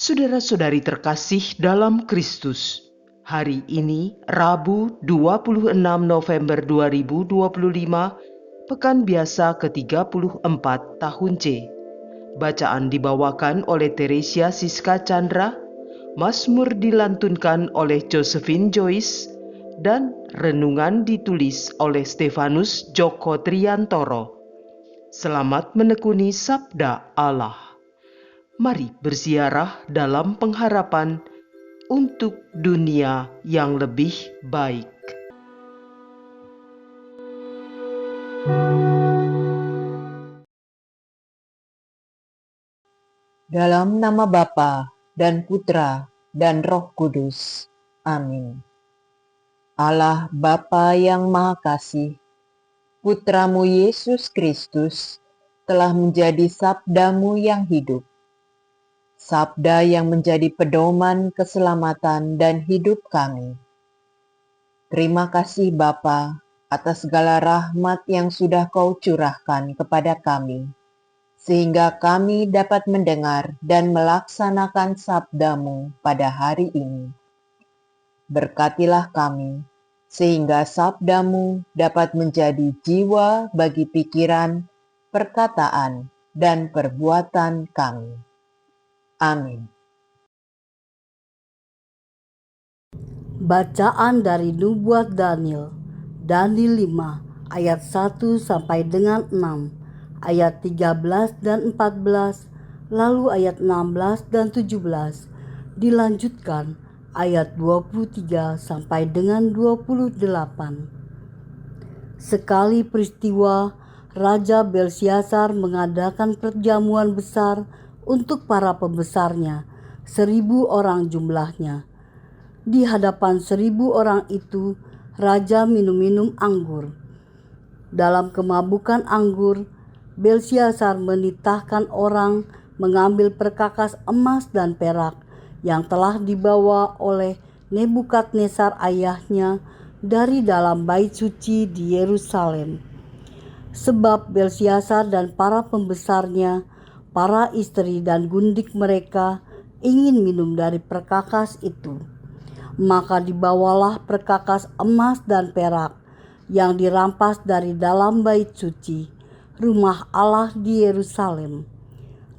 Saudara-saudari terkasih dalam Kristus, hari ini Rabu 26 November 2025, Pekan Biasa ke-34 tahun C. Bacaan dibawakan oleh Teresia Siska Chandra, Mazmur dilantunkan oleh Josephine Joyce, dan renungan ditulis oleh Stefanus Joko Triantoro. Selamat menekuni Sabda Allah. Mari berziarah dalam pengharapan untuk dunia yang lebih baik. Dalam nama Bapa dan Putra dan Roh Kudus. Amin. Allah Bapa yang Maha Kasih, Putramu Yesus Kristus telah menjadi sabdamu yang hidup. Sabda yang menjadi pedoman keselamatan dan hidup kami. Terima kasih Bapa atas segala rahmat yang sudah Kau curahkan kepada kami, sehingga kami dapat mendengar dan melaksanakan sabdamu pada hari ini. Berkatilah kami, sehingga sabdamu dapat menjadi jiwa bagi pikiran, perkataan, dan perbuatan kami. Amin. Bacaan dari Nubuat Daniel 5 ayat 1 sampai dengan 6, ayat 13 dan 14, lalu ayat 16 dan 17, dilanjutkan ayat 23 sampai dengan 28. Sekali peristiwa, Raja Belsyazar mengadakan perjamuan besar untuk para pembesarnya, 1.000 orang jumlahnya. Di hadapan 1.000 orang itu, Raja minum-minum anggur. Dalam kemabukan anggur, Belsyazar menitahkan orang mengambil perkakas emas dan perak yang telah dibawa oleh Nebukadnezar ayahnya dari dalam bait suci di Yerusalem. Sebab Belsyazar dan para pembesarnya, para istri dan gundik mereka ingin minum dari perkakas itu. Maka dibawalah perkakas emas dan perak yang dirampas dari dalam bait suci, rumah Allah di Yerusalem.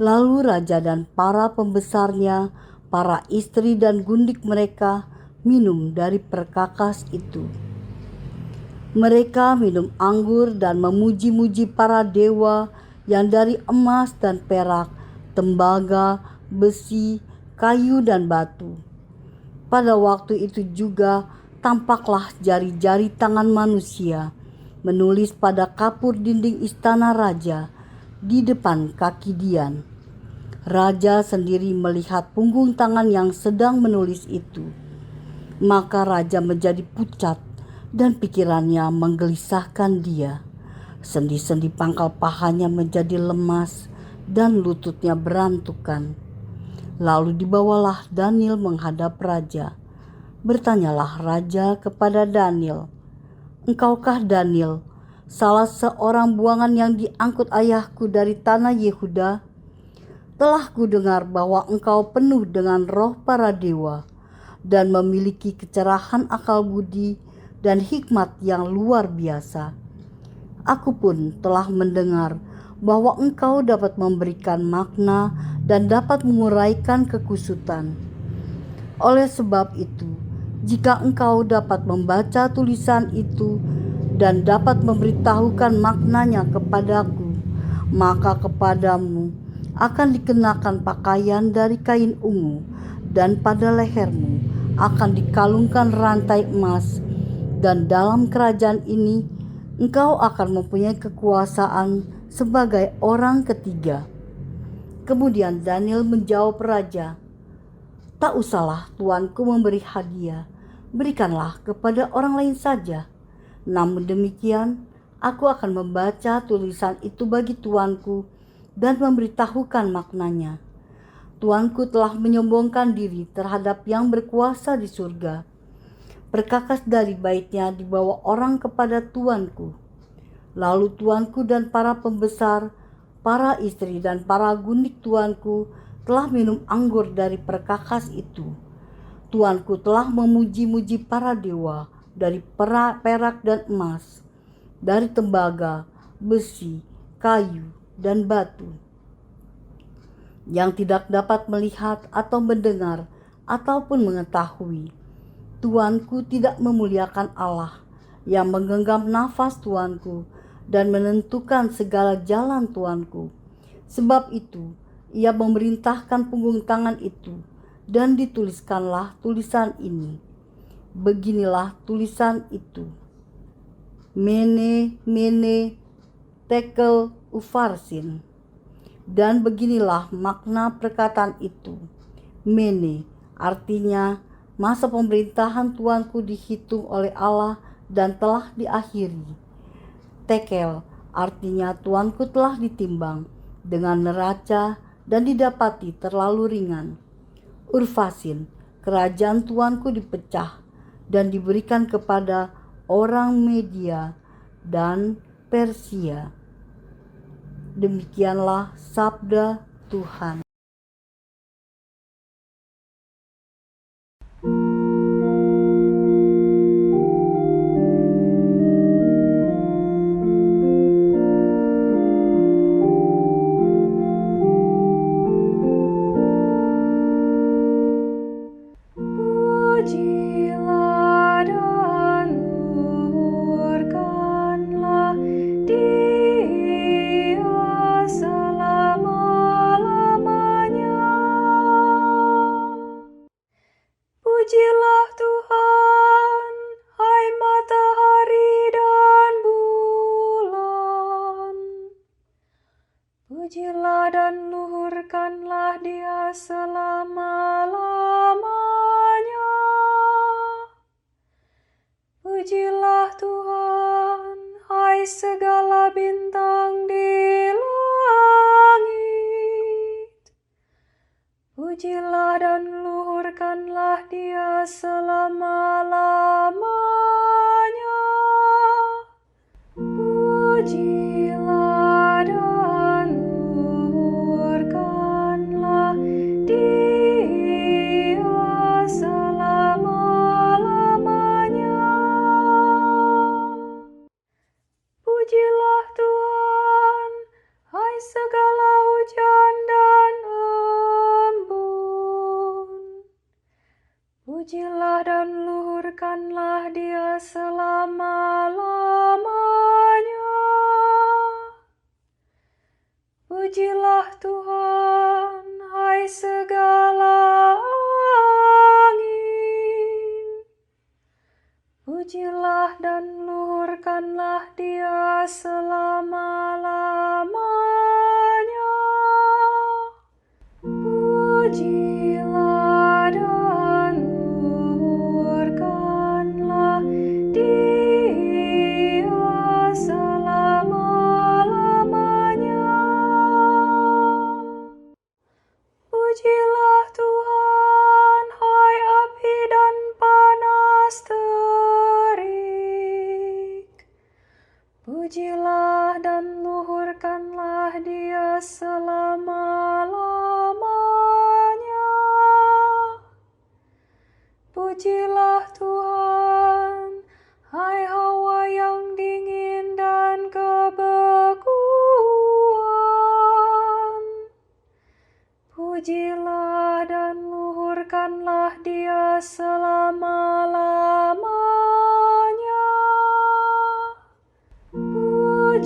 Lalu raja dan para pembesarnya, para istri dan gundik mereka minum dari perkakas itu. Mereka minum anggur dan memuji-muji para dewa yang dari emas dan perak, tembaga, besi, kayu dan batu. Pada waktu itu juga tampaklah jari-jari tangan manusia menulis pada kapur dinding istana raja di depan kaki Dian. Raja sendiri melihat punggung tangan yang sedang menulis itu. Maka raja menjadi pucat dan pikirannya menggelisahkan dia. Sendi-sendi pangkal pahanya menjadi lemas dan lututnya berantukan. Lalu dibawalah Daniel menghadap raja. Bertanyalah raja kepada Daniel, "Engkaukah Daniel, salah seorang buangan yang diangkut ayahku dari tanah Yehuda? Telah kudengar bahwa engkau penuh dengan roh para dewa dan memiliki kecerahan akal budi dan hikmat yang luar biasa. Aku pun telah mendengar bahwa engkau dapat memberikan makna dan dapat menguraikan kekusutan. Oleh sebab itu, jika engkau dapat membaca tulisan itu dan dapat memberitahukan maknanya kepadaku, maka kepadamu akan dikenakan pakaian dari kain ungu, dan pada lehermu akan dikalungkan rantai emas, dan dalam kerajaan ini engkau akan mempunyai kekuasaan sebagai orang ketiga." Kemudian Daniel menjawab raja, "Tak usahlah tuanku memberi hadiah, berikanlah kepada orang lain saja. Namun demikian, aku akan membaca tulisan itu bagi tuanku dan memberitahukan maknanya. Tuanku telah menyombongkan diri terhadap yang berkuasa di surga. Perkakas dari baitnya dibawa orang kepada tuanku. Lalu tuanku dan para pembesar, para istri dan para gundik tuanku telah minum anggur dari perkakas itu. Tuanku telah memuji-muji para dewa dari perak dan emas, dari tembaga, besi, kayu, dan batu, yang tidak dapat melihat atau mendengar ataupun mengetahui. Tuanku tidak memuliakan Allah yang menggenggam nafas Tuanku dan menentukan segala jalan Tuanku. Sebab itu, ia memerintahkan punggung tangan itu, dan dituliskanlah tulisan ini. Beginilah tulisan itu. Mene, mene, tekel, ufarsin. Dan beginilah makna perkataan itu. Mene artinya masa pemerintahan Tuanku dihitung oleh Allah dan telah diakhiri. Tekel artinya Tuanku telah ditimbang dengan neraca dan didapati terlalu ringan. Urfasin, kerajaan Tuanku dipecah dan diberikan kepada orang Media dan Persia. Demikianlah sabda Tuhan. Pujilah dan luhurkanlah Dia selama-lamanya. Pujilah Tuhan, hai matahari dan bulan. Pujilah dan luhurkanlah Dia selama-lamanya. Pujilah Tuhan, hai segala bintang di langit. Pujilah dan luhurkanlah Dia selama-lamanya. Pujilah dan luhurkanlah Dia selama-lamanya. Pujilah Tuhan, hai segala hujan dan embun. Pujilah dan luhurkanlah Dia selama-lamanya. Pujilah Tuhan, hai segala angin. Pujilah dan luhurkanlah Dia selama-lamanya. Pujilah dan luhurkanlah Dia selama-lamanya. Pujilah Tuhan, hai api dan panas terik. Pujilah dan luhurkanlah Dia selama-lamanya. Pujilah Tuhan, hai hawa yang dingin dan kebekuan. Pujilah dan luhurkanlah Dia selama-lamanya. Pujilah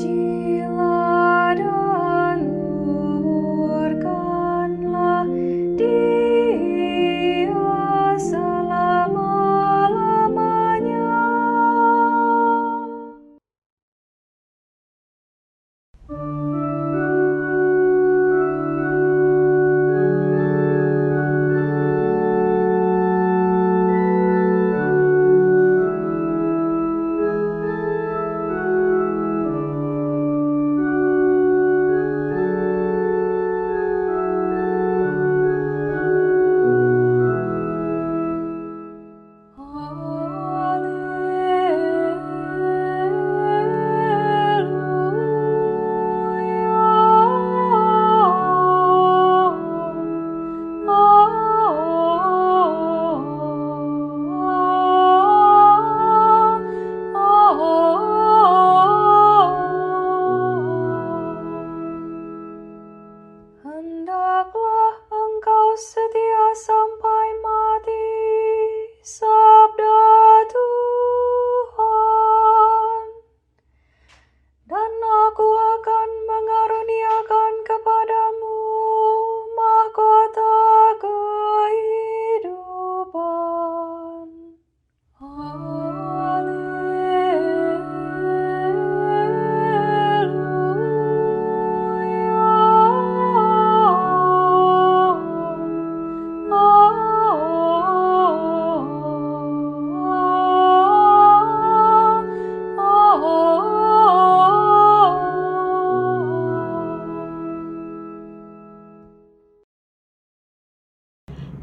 dan luhurkanlah Dia selama-lamanya.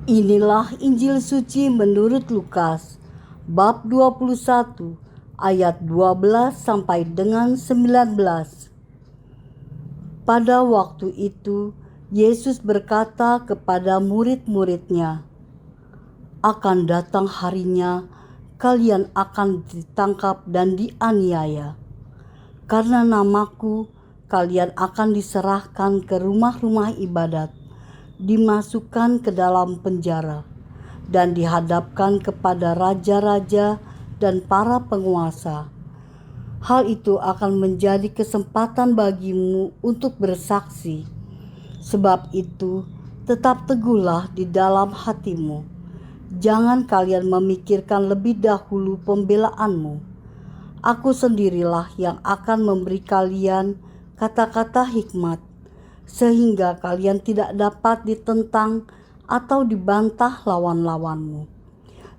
Inilah Injil suci menurut Lukas, bab 21, ayat 12 sampai dengan 19. Pada waktu itu, Yesus berkata kepada murid-muridnya, "Akan datang harinya, kalian akan ditangkap dan dianiaya. Karena namaku, kalian akan diserahkan ke rumah-rumah ibadat, dimasukkan ke dalam penjara, dan dihadapkan kepada raja-raja dan para penguasa. Hal itu akan menjadi kesempatan bagimu untuk bersaksi. Sebab itu, tetap teguhlah di dalam hatimu. Jangan kalian memikirkan lebih dahulu pembelaanmu. Aku sendirilah yang akan memberi kalian kata-kata hikmat, sehingga kalian tidak dapat ditentang atau dibantah lawan-lawanmu.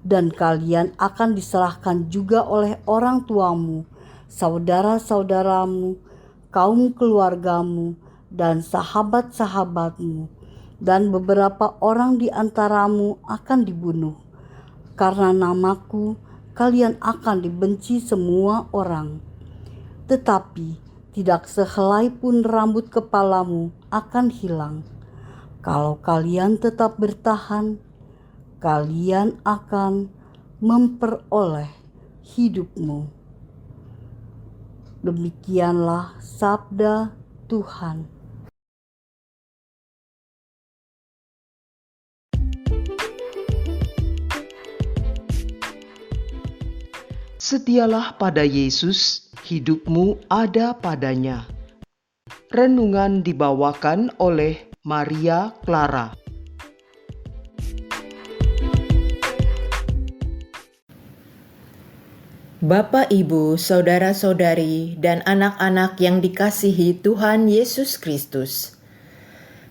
Dan kalian akan diserahkan juga oleh orang tuamu, saudara-saudaramu, kaum keluargamu, dan sahabat-sahabatmu, dan beberapa orang di antaramu akan dibunuh. Karena namaku, kalian akan dibenci semua orang. Tetapi tidak sehelai pun rambut kepalamu akan hilang. Kalau kalian tetap bertahan, kalian akan memperoleh hidupmu." Demikianlah sabda Tuhan. Setialah pada Yesus, hidupmu ada padanya. Renungan dibawakan oleh Maria Clara. Bapak, Ibu, saudara-saudari, dan anak-anak yang dikasihi Tuhan Yesus Kristus.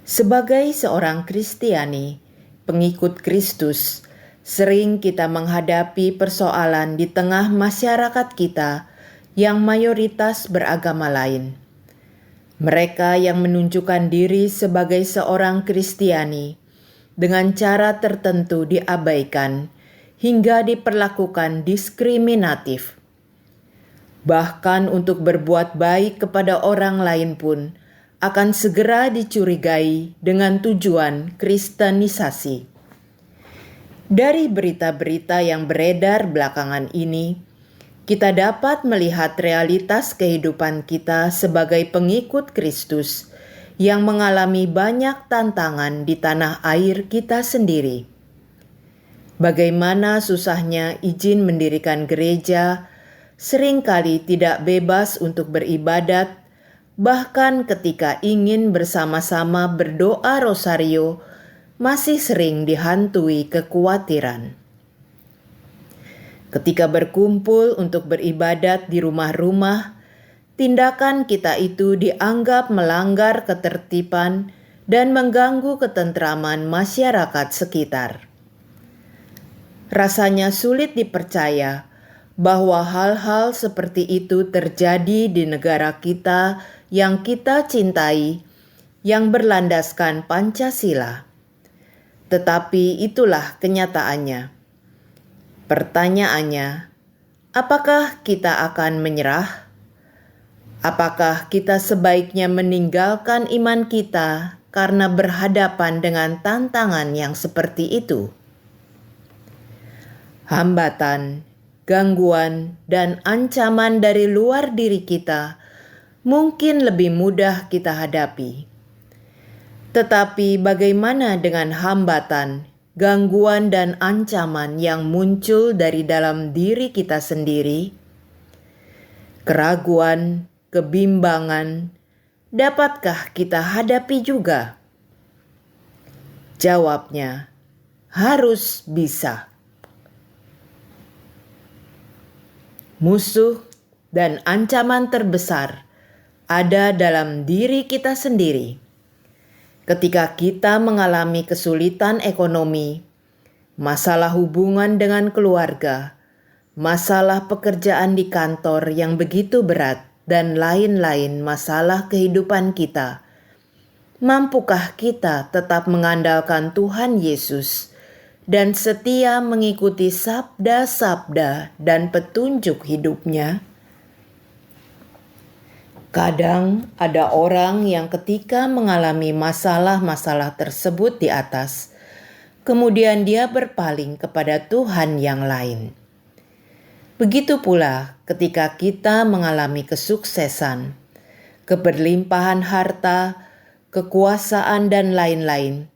Sebagai seorang Kristiani, pengikut Kristus, sering kita menghadapi persoalan di tengah masyarakat kita yang mayoritas beragama lain. Mereka yang menunjukkan diri sebagai seorang Kristiani dengan cara tertentu diabaikan hingga diperlakukan diskriminatif. Bahkan untuk berbuat baik kepada orang lain pun akan segera dicurigai dengan tujuan kristenisasi. Dari berita-berita yang beredar belakangan ini, kita dapat melihat realitas kehidupan kita sebagai pengikut Kristus yang mengalami banyak tantangan di tanah air kita sendiri. Bagaimana susahnya izin mendirikan gereja, seringkali tidak bebas untuk beribadat, bahkan ketika ingin bersama-sama berdoa rosario, masih sering dihantui kekhawatiran. Ketika berkumpul untuk beribadat di rumah-rumah, tindakan kita itu dianggap melanggar ketertiban dan mengganggu ketentraman masyarakat sekitar. Rasanya sulit dipercaya bahwa hal-hal seperti itu terjadi di negara kita yang kita cintai, yang berlandaskan Pancasila. Tetapi itulah kenyataannya. Pertanyaannya, apakah kita akan menyerah? Apakah kita sebaiknya meninggalkan iman kita karena berhadapan dengan tantangan yang seperti itu? Hambatan, gangguan, dan ancaman dari luar diri kita mungkin lebih mudah kita hadapi. Tetapi bagaimana dengan hambatan, gangguan, dan ancaman yang muncul dari dalam diri kita sendiri? Keraguan, kebimbangan, dapatkah kita hadapi juga? Jawabnya, harus bisa. Musuh dan ancaman terbesar ada dalam diri kita sendiri. Ketika kita mengalami kesulitan ekonomi, masalah hubungan dengan keluarga, masalah pekerjaan di kantor yang begitu berat, dan lain-lain masalah kehidupan kita, mampukah kita tetap mengandalkan Tuhan Yesus dan setia mengikuti sabda-sabda dan petunjuk hidupnya? Kadang ada orang yang ketika mengalami masalah-masalah tersebut di atas, kemudian dia berpaling kepada Tuhan yang lain. Begitu pula ketika kita mengalami kesuksesan, keberlimpahan harta, kekuasaan, dan lain-lain,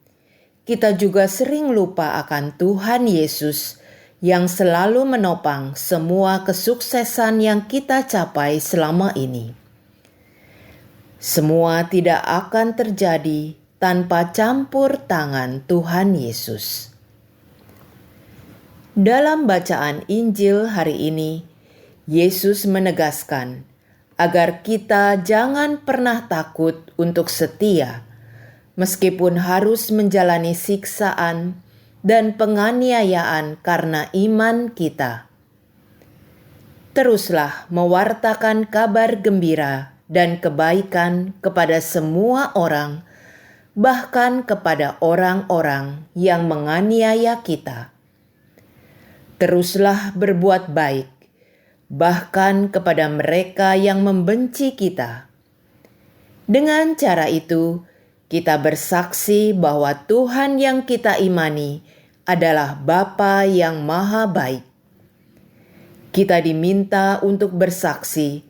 kita juga sering lupa akan Tuhan Yesus yang selalu menopang semua kesuksesan yang kita capai selama ini. Semua tidak akan terjadi tanpa campur tangan Tuhan Yesus. Dalam bacaan Injil hari ini, Yesus menegaskan agar kita jangan pernah takut untuk setia, meskipun harus menjalani siksaan dan penganiayaan karena iman kita. Teruslah mewartakan kabar gembira dan kebaikan kepada semua orang, bahkan kepada orang-orang yang menganiaya kita. Teruslah berbuat baik, bahkan kepada mereka yang membenci kita. Dengan cara itu, kita bersaksi bahwa Tuhan yang kita imani adalah Bapa yang Maha Baik. Kita diminta untuk bersaksi,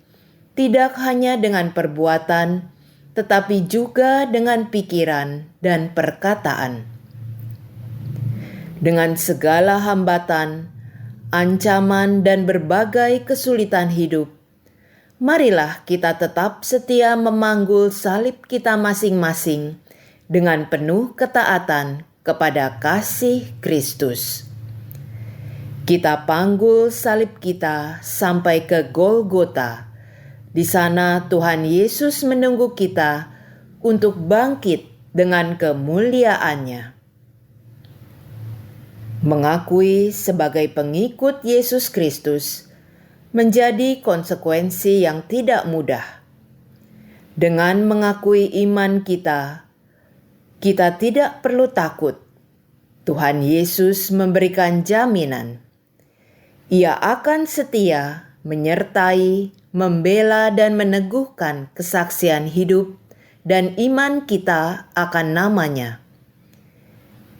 tidak hanya dengan perbuatan, tetapi juga dengan pikiran dan perkataan. Dengan segala hambatan, ancaman, dan berbagai kesulitan hidup, marilah kita tetap setia memanggul salib kita masing-masing dengan penuh ketaatan kepada kasih Kristus. Kita panggul salib kita sampai ke Golgota. Di sana Tuhan Yesus menunggu kita untuk bangkit dengan kemuliaannya. Mengakui sebagai pengikut Yesus Kristus menjadi konsekuensi yang tidak mudah. Dengan mengakui iman kita, kita tidak perlu takut. Tuhan Yesus memberikan jaminan. Ia akan setia, menyertai, membela, dan meneguhkan kesaksian hidup dan iman kita akan nama-Nya.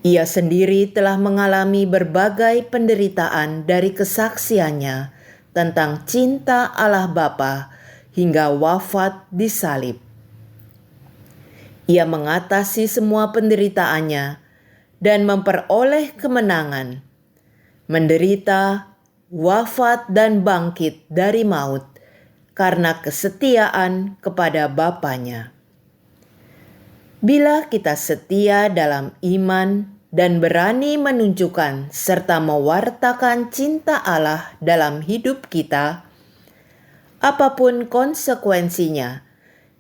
Ia sendiri telah mengalami berbagai penderitaan dari kesaksiannya tentang cinta Allah Bapa hingga wafat di salib. Ia mengatasi semua penderitaannya dan memperoleh kemenangan, menderita, wafat, dan bangkit dari maut karena kesetiaan kepada Bapa-Nya. Bila kita setia dalam iman dan berani menunjukkan serta mewartakan cinta Allah dalam hidup kita, apapun konsekuensinya,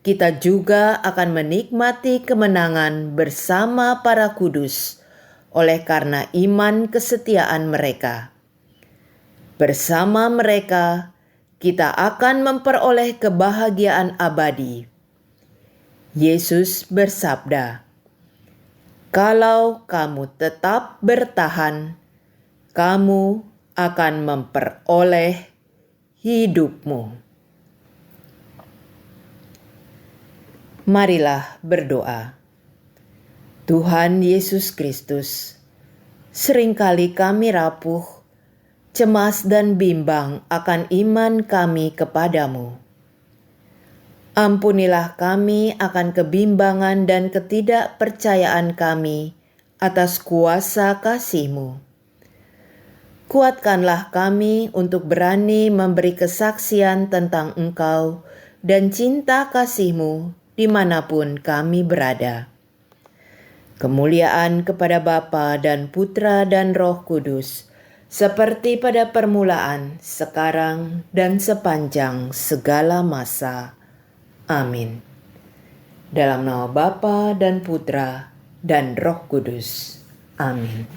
kita juga akan menikmati kemenangan bersama para kudus oleh karena iman kesetiaan mereka. Bersama mereka, kita akan memperoleh kebahagiaan abadi. Yesus bersabda, "Kalau kamu tetap bertahan, kamu akan memperoleh hidupmu." Marilah berdoa. Tuhan Yesus Kristus, seringkali kami rapuh, cemas dan bimbang akan iman kami kepadamu. Ampunilah kami akan kebimbangan dan ketidakpercayaan kami atas kuasa kasih-Mu. Kuatkanlah kami untuk berani memberi kesaksian tentang Engkau dan cinta kasih-Mu dimanapun kami berada. Kemuliaan kepada Bapa dan Putra dan Roh Kudus, seperti pada permulaan, sekarang, dan sepanjang segala masa. Amin. Dalam nama Bapa dan Putra dan Roh Kudus. Amin.